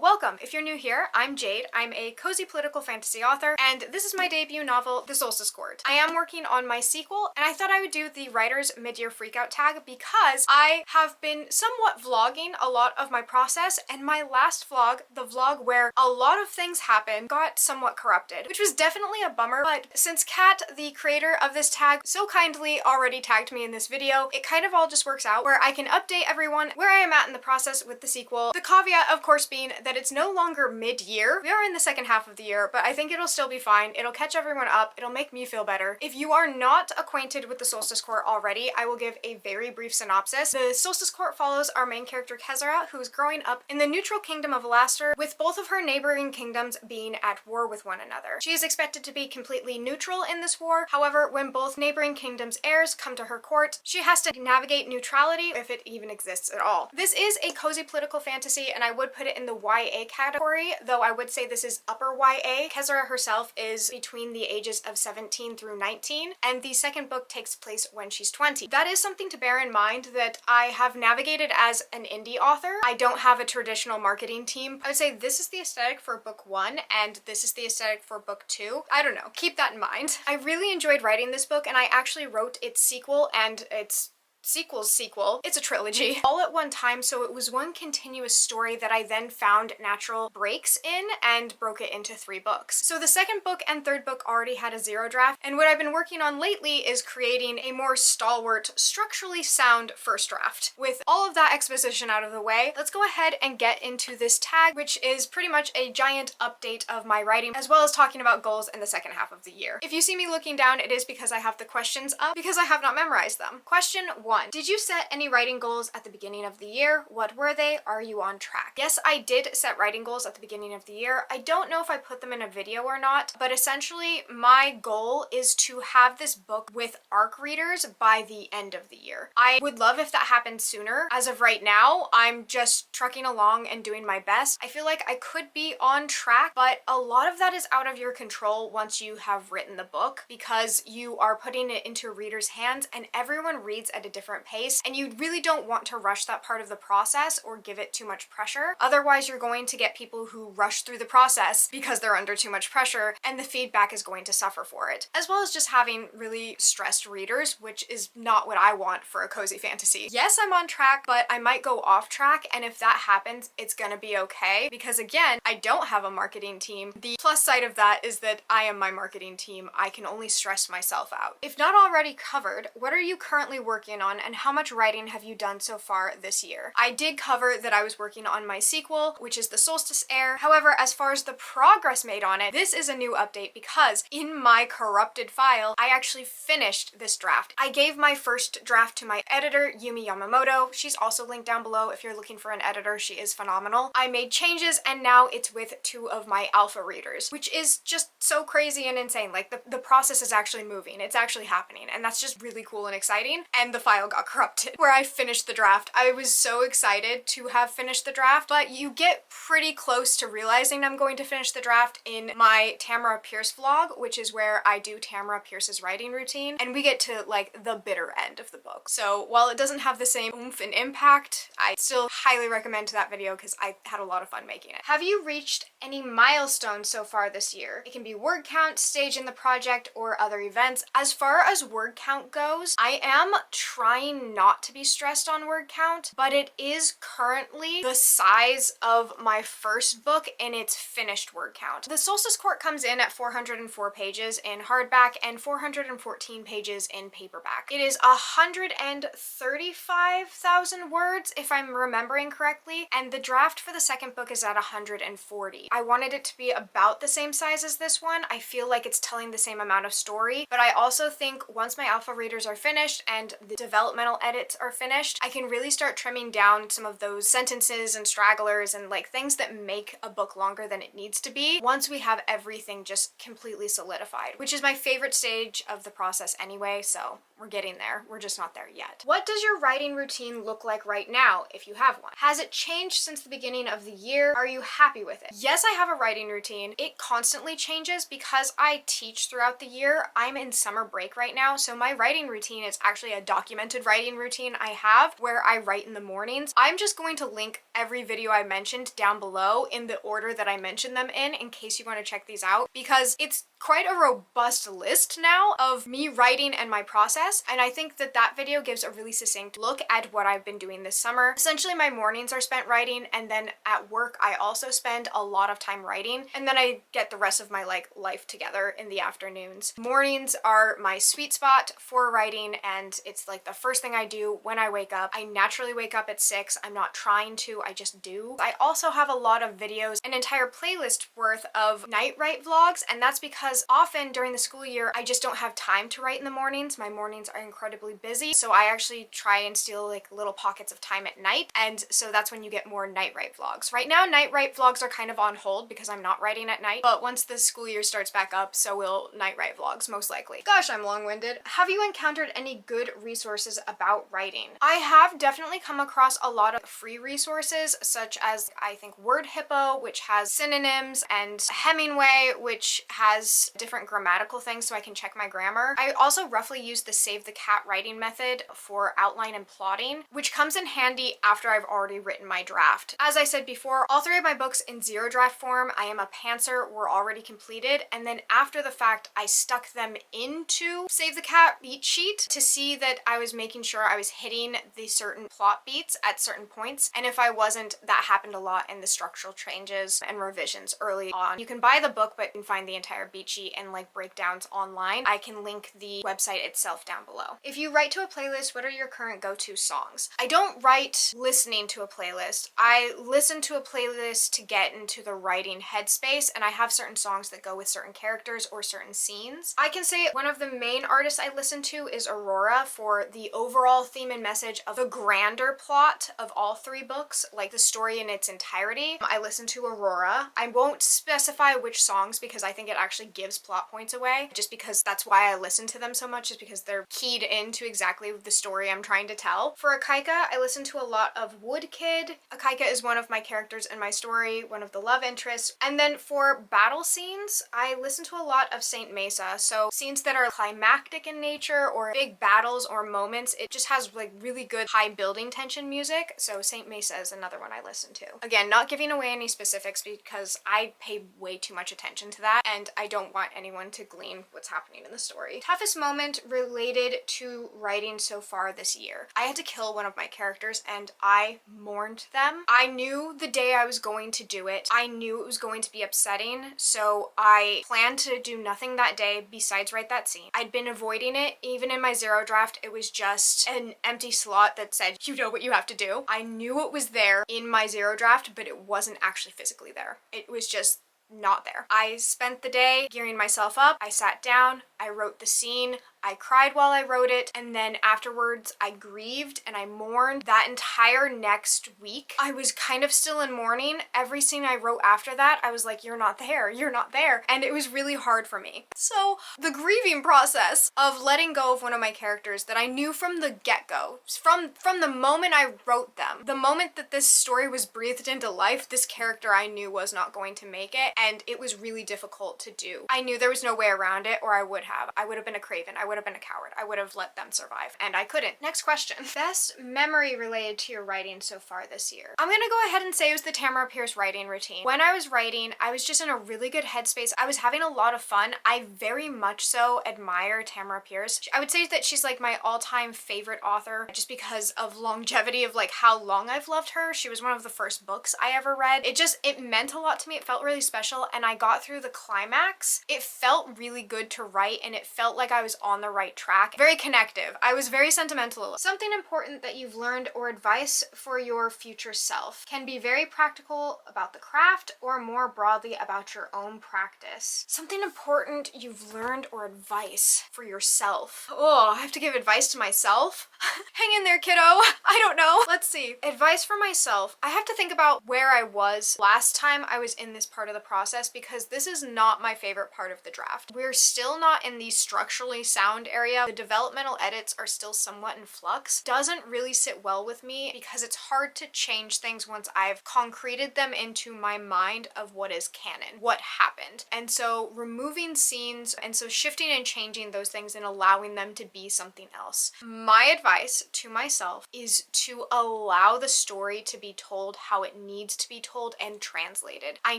welcome! If you're new here, I'm Jade. I'm a cozy political fantasy author, and this is my debut novel, The Solstice Court. I am working on my sequel, and I thought I would do the writer's mid-year freakout tag because I have been somewhat vlogging a lot of my process, and my last vlog, the vlog where a lot of things happened, got somewhat corrupted, which was definitely a bummer, but since Kat, the creator of this tag, so kindly already tagged me in this video, it kind of all just works out where I can update everyone where I am at in the process with the sequel. The caveat, of course, being that it's no longer mid-year. We are in the second half of the year, but I think it'll still be fine. It'll catch everyone up. It'll make me feel better. If you are not acquainted with the Solstice Court already, I will give a very brief synopsis. The Solstice Court follows our main character Kezra, who's growing up in the neutral kingdom of Alaster, with both of her neighboring kingdoms being at war with one another. She is expected to be completely neutral in this war. However, when both neighboring kingdoms' heirs come to her court, she has to navigate neutrality, if it even exists at all. This is a cozy political fantasy, and I would put it in the YA category, though I would say this is upper YA. Kezra herself is between the ages of 17 through 19, and the second book takes place when she's 20. That is something to bear in mind that I have navigated as an indie author. I don't have a traditional marketing team. I would say this is the aesthetic for book 1, and this is the aesthetic for book 2. I don't know, keep that in mind. I really enjoyed writing this book, and I actually wrote its sequel and its sequel. It's a trilogy all at one time, so it was one continuous story that I then found natural breaks in and broke it into 3 books. So the second book and third book already had a 0 draft, and what I've been working on lately is creating a more stalwart, structurally sound first draft. With all of that exposition out of the way, let's go ahead and get into this tag, which is pretty much a giant update of my writing, as well as talking about goals in the second half of the year. If you see me looking down, it is because I have the questions up, because I have not memorized them. Question 1. Did you set any writing goals at the beginning of the year? What were they? Are you on track? Yes, I did set writing goals at the beginning of the year. I don't know if I put them in a video or not, but essentially my goal is to have this book with ARC readers by the end of the year. I would love if that happened sooner. As of right now, I'm just trucking along and doing my best. I feel like I could be on track, but a lot of that is out of your control once you have written the book, because you are putting it into readers' hands and everyone reads at a different pace, and you really don't want to rush that part of the process or give it too much pressure. Otherwise, you're going to get people who rush through the process because they're under too much pressure, and the feedback is going to suffer for it. As well as just having really stressed readers, which is not what I want for a cozy fantasy. Yes, I'm on track, but I might go off track, and if that happens, it's gonna be okay, because again, I don't have a marketing team. The plus side of that is that I am my marketing team. I can only stress myself out. If not already covered, what are you currently working on, and how much writing have you done so far this year? I did cover that I was working on my sequel, which is The Solstice Heir. However, as far as the progress made on it, this is a new update because in my corrupted file, I actually finished this draft. I gave my first draft to my editor, Yumi Yamamoto. She's also linked down below if you're looking for an editor. She is phenomenal. I made changes, and now it's with 2 of my alpha readers, which is just so crazy and insane. Like, the process is actually moving. It's actually happening, and that's just really cool and exciting. And the file got corrupted where I finished the draft. I was so excited to have finished the draft, but you get pretty close to realizing I'm going to finish the draft in my Tamara Pierce vlog, which is where I do Tamara Pierce's writing routine, and we get to like the bitter end of the book. So while it doesn't have the same oomph and impact, I still highly recommend that video because I had a lot of fun making it. Have you reached any milestones so far this year? It can be word count, stage in the project, or other events. As far as word count goes, I am trying not to be stressed on word count, but it is currently the size of my first book in its finished word count. The Solstice Court comes in at 404 pages in hardback and 414 pages in paperback. It is 135,000 words, if I'm remembering correctly, and the draft for the second book is at 140. I wanted it to be about the same size as this one. I feel like it's telling the same amount of story, but I also think once my alpha readers are finished and the developmental edits are finished, I can really start trimming down some of those sentences and stragglers and like things that make a book longer than it needs to be once we have everything just completely solidified, which is my favorite stage of the process anyway, so we're getting there. We're just not there yet. What does your writing routine look like right now, if you have one? Has it changed since the beginning of the year? Are you happy with it? Yes, I have a writing routine. It constantly changes because I teach throughout the year. I'm in summer break right now, so my writing routine is actually a documented regimented writing routine I have where I write in the mornings. I'm just going to link every video I mentioned down below in the order that I mentioned them in case you want to check these out, because it's quite a robust list now of me writing and my process, and I think that that video gives a really succinct look at what I've been doing this summer. Essentially, my mornings are spent writing, and then at work I also spend a lot of time writing, and then I get the rest of my life together in the afternoons. Mornings are my sweet spot for writing, and it's like the first thing I do when I wake up. I naturally wake up at 6. I'm not trying to, I just do. I also have a lot of videos, an entire playlist worth of night write vlogs, and that's because often during the school year I just don't have time to write in the mornings. My mornings are incredibly busy, so I actually try and steal like little pockets of time at night, and so that's when you get more night write vlogs. Right now, night write vlogs are kind of on hold because I'm not writing at night, but once the school year starts back up, so will night write vlogs, most likely. Gosh, I'm long-winded. Have you encountered any good resources about writing? I have definitely come across a lot of free resources, such as I think Word Hippo, which has synonyms, and Hemingway, which has different grammatical things so I can check my grammar. I also roughly use the Save the Cat writing method for outline and plotting, which comes in handy after I've already written my draft. As I said before, all 3 of my books in zero draft form, I am a pantser, were already completed, and then after the fact I stuck them into Save the Cat beat sheet to see that I was making sure I was hitting the certain plot beats at certain points, and if I wasn't, that happened a lot in the structural changes and revisions early on. You can buy the book, but you can find the entire beat sheet and like breakdowns online. I can link the website itself down below. If you write to a playlist, what are your current go-to songs? I don't write listening to a playlist. I listen to a playlist to get into the writing headspace, and I have certain songs that go with certain characters or certain scenes. I can say one of the main artists I listen to is Aurora for the overall theme and message of the grander plot of all 3 books, like the story in its entirety. I listen to Aurora. I won't specify which songs because I think it actually gives plot points away, just because that's why I listen to them so much, is because they're keyed into exactly the story I'm trying to tell. For Akaika, I listen to a lot of Woodkid. Akaika is one of my characters in my story, one of the love interests. And then for battle scenes, I listen to a lot of Saint Mesa. So scenes that are climactic in nature or big battles or moments, it just has like really good high building tension music. So Saint Mesa is another one I listen to. Again, not giving away any specifics because I pay way too much attention to that and I don't want anyone to glean what's happening in the story. Toughest moment related to writing so far this year. I had to kill one of my characters and I mourned them. I knew the day I was going to do it. I knew it was going to be upsetting, so I planned to do nothing that day besides write that scene. I'd been avoiding it. Even in my zero draft, it was just an empty slot that said, you know what you have to do. I knew it was there in my zero draft, but it wasn't actually physically there. It was just not there. I spent the day gearing myself up. I sat down, I wrote the scene, I cried while I wrote it, and then afterwards I grieved and I mourned. That entire next week, I was kind of still in mourning. Every scene I wrote after that, I was like, you're not there, you're not there. And it was really hard for me. So the grieving process of letting go of one of my characters that I knew from the get-go, from the moment I wrote them, the moment that this story was breathed into life, this character I knew was not going to make it, and it was really difficult to do. I knew there was no way around it, or I would have. I would have been a craven. I would have been a coward. I would have let them survive, and I couldn't. Next question. Best memory related to your writing so far this year? I'm gonna go ahead and say it was the Tamara Pierce writing routine. When I was writing, I was just in a really good headspace. I was having a lot of fun. I very much so admire Tamara Pierce. I would say that she's like my all-time favorite author just because of longevity of like how long I've loved her. She was one of the first books I ever read. It meant a lot to me. It felt really special, and I got through the climax. It felt really good to write, and it felt like I was on the right track. Very connective. I was very sentimental. Something important that you've learned or advice for your future self. Can be very practical about the craft or more broadly about your own practice. Something important you've learned or advice for yourself. Oh, I have to give advice to myself? Hang in there, kiddo. I don't know. Let's see. Advice for myself. I have to think about where I was last time I was in this part of the process because this is not my favorite part of the draft. We're still not in the structurally sound area. The developmental edits are still somewhat in flux. Doesn't really sit well with me because it's hard to change things once I've concreted them into my mind of what is canon, what happened. And so removing scenes, and so shifting and changing those things and allowing them to be something else. My advice to myself is to allow the story to be told how it needs to be told and translated. I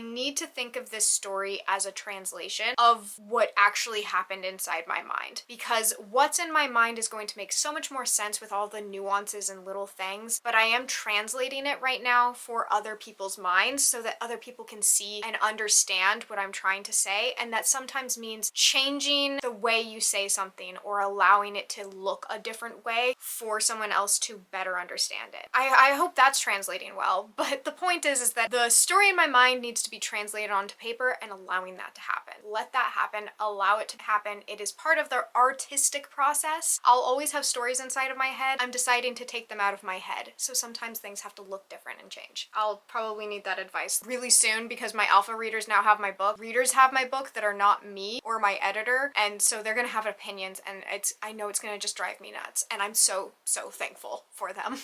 need to think of this story as a translation of what actually happened inside my mind, because what's in my mind is going to make so much more sense with all the nuances and little things, but I am translating it right now for other people's minds so that other people can see and understand what I'm trying to say, and that sometimes means changing the way you say something or allowing it to look a different way for someone else to better understand it. I hope that's translating well, but the point is that the story in my mind needs to be translated onto paper and allowing that to happen. Let that happen, allow it to happen. It is part of the artistic process. I'll always have stories inside of my head. I'm deciding to take them out of my head, so sometimes things have to look different and change. I'll probably need that advice really soon because my alpha readers now have my book. Readers have my book that are not me or my editor, and so they're gonna have opinions, and I know it's gonna just drive me nuts, and I'm so thankful for them.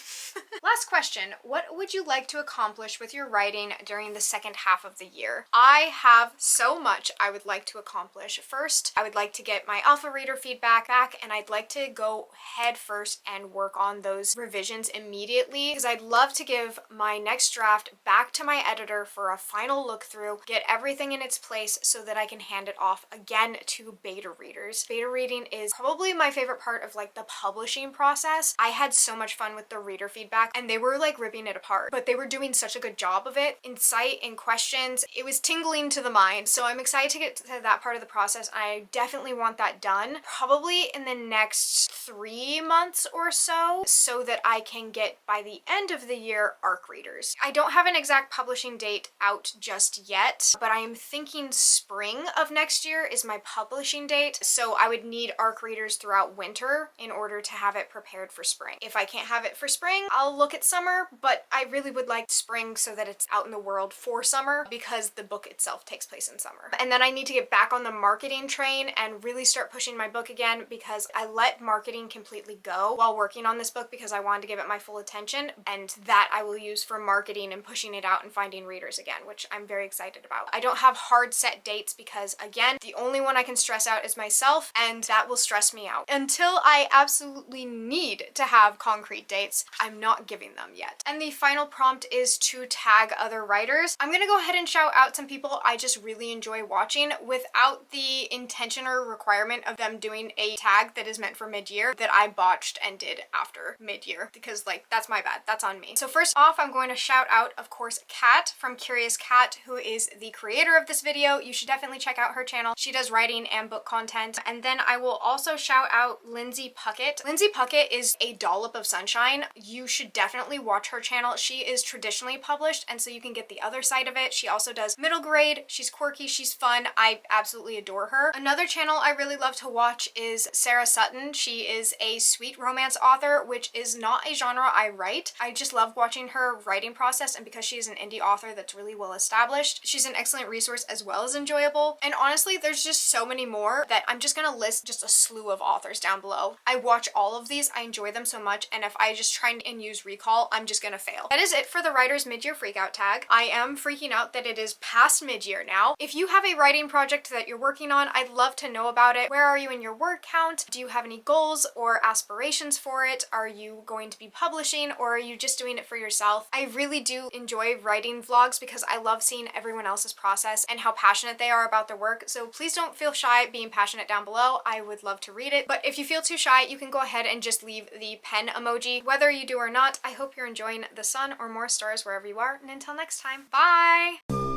Last question, what would you like to accomplish with your writing during the second half of the year? I have so much I would like to accomplish. First, I would like to get my alpha reader feedback back, and I'd like to go head first and work on those revisions immediately, because I'd love to give my next draft back to my editor for a final look through, get everything in its place so that I can hand it off again to beta readers. Beta reading is probably my favorite part of like the publishing process. I had so much fun with the reader feedback, and they were like ripping it apart, but they were doing such a good job of it. Insight and questions, it was tingling to the mind. So I'm excited to get to that part of the process. I definitely want that done probably in the next 3 months or so that I can get by the end of the year ARC readers. I don't have an exact publishing date out just yet, but I am thinking spring of next year is my publishing date, so I would need ARC readers throughout winter in order to have it prepared for spring. If I can't have it for spring, I'll look at summer, but I really would like spring so that it's out in the world for summer because the book itself takes place in summer. And then I need to get back on the marketing train and really start pushing my book again, because I let marketing completely go while working on this book because I wanted to give it my full attention, and that I will use for marketing and pushing it out and finding readers again, which I'm very excited about. I don't have hard set dates because, again, the only one I can stress out is myself, and that will stress me out. Until I absolutely need to have concrete dates, I'm not giving them yet. And the final prompt is to tag other writers. I'm gonna go ahead and shout out some people I just really enjoy watching without the intention or requirement of them doing a tag that is meant for mid-year that I botched and did after mid-year, because like that's my bad, that's on me. So first off, I'm going to shout out, of course, Kat from Curious Cat, who is the creator of this video. You should definitely check out her channel. She does writing and book content. And then I will also shout out Lindsay Puckett. Lindsay Puckett is a dollop of sunshine. You should definitely watch her channel. She is traditionally published, and so you can get the other side of it. She also does middle grade. She's quirky, she's fun. I absolutely adore her. Another channel I really love to watch is Sarah Sutton. She is a sweet romance author, which is not a genre I write. I just love watching her writing process, and because she's an indie author that's really well established, she's an excellent resource as well as enjoyable. And honestly, there's just so many more that I'm just gonna list just a slew of authors down below. I watch all of these, I enjoy them so much, and if I just try and use recall, I'm just gonna fail. That is it for the writer's mid-year freakout tag. I am freaking out that it is past mid-year now. If you have a writing project that you're working on, I'd love to know about it. Where are you in your word count? Do you have any goals or aspirations for it? Are you going to be publishing, or are you just doing it for yourself? I really do enjoy writing vlogs because I love seeing everyone else's process and how passionate they are about their work. So please don't feel shy being passionate down below. I would love to read it. But if you feel too shy, you can go ahead and just leave the pen emoji. Whether you do or not, I hope you're enjoying the sun or more stars wherever you are. And until next time, bye!